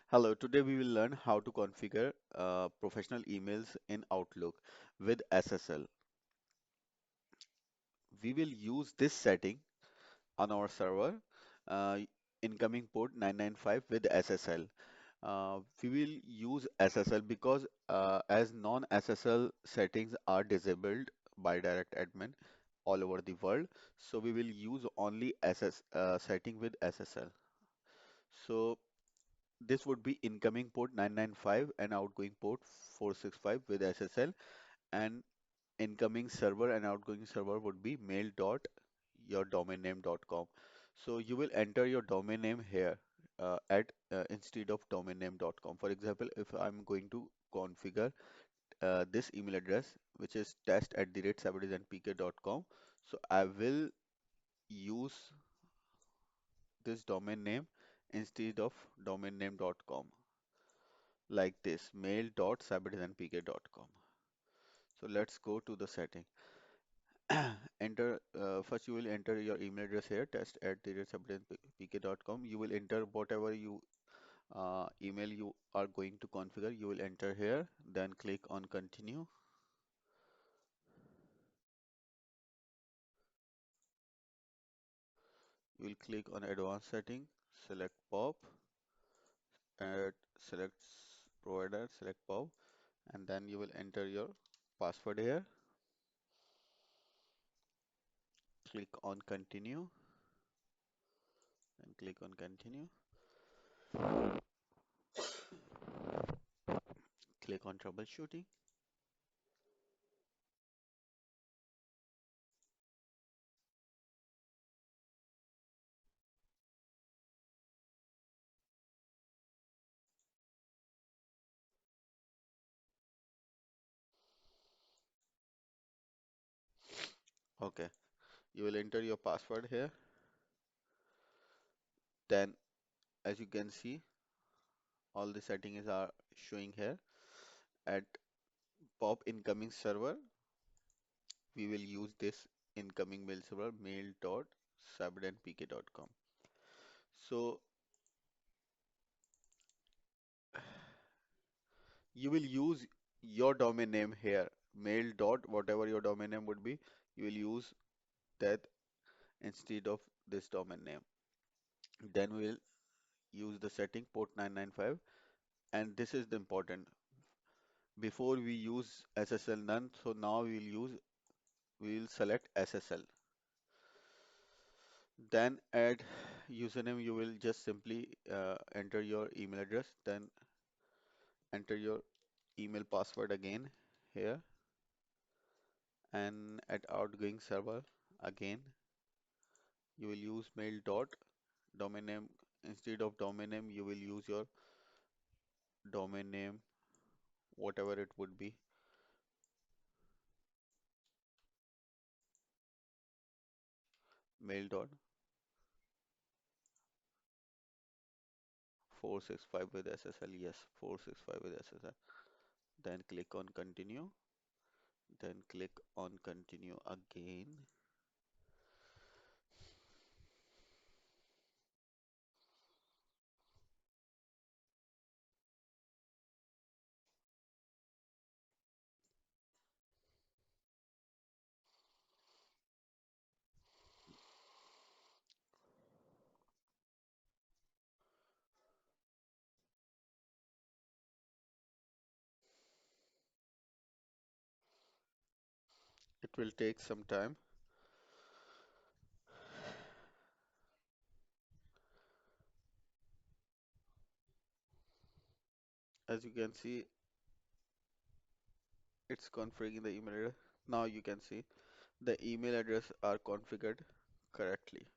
Hello, today we will learn how to configure professional emails in Outlook with SSL. We will use this setting on our server, uh, incoming port 995 with SSL. We will use SSL because as non-SSL settings are disabled by direct admin all over the world, so we will use only setting with SSL. So this would be incoming port 995 and outgoing port 465 with SSL, and incoming server and outgoing server would be mail.yourdomainname.com. So you will enter your domain name here at instead of domainname.com. For example, if I'm going to configure this email address, which is test@sabadisandpk.com, so I will use this domain name instead of domainname.com, like this, mail.sabadisandpk.com. So let's go to the setting. Enter first you will enter your email address here, test@pk.com. You will enter whatever you email you are going to configure. You will enter here, then click on continue. You will click on advanced setting, select POP, and select provider, select POP, and then you will enter your password here. Click on continue and click on continue. Click on troubleshooting. Okay, you will enter your password here. Then as you can see, all the settings are showing here. At pop incoming server, we will use this incoming mail server mail.sabadandpk.com. So you will use your domain name here, mail dot whatever your domain name would be, you will use that instead of this domain name. Then we will use the setting port 995, and this is the important. Before we use SSL none, so now we will select SSL. Then add username, you will just simply enter your email address, then enter your email password again here, and at outgoing server again, you will use mail dot domain name. Instead of domain name, you will use your domain name, whatever it would be. Mail dot 465 with SSL. Yes, 465 with SSL. Then click on continue. Then click on continue again. It will take some time. As you can see, it's configuring the email address. Now you can see the email address are configured correctly.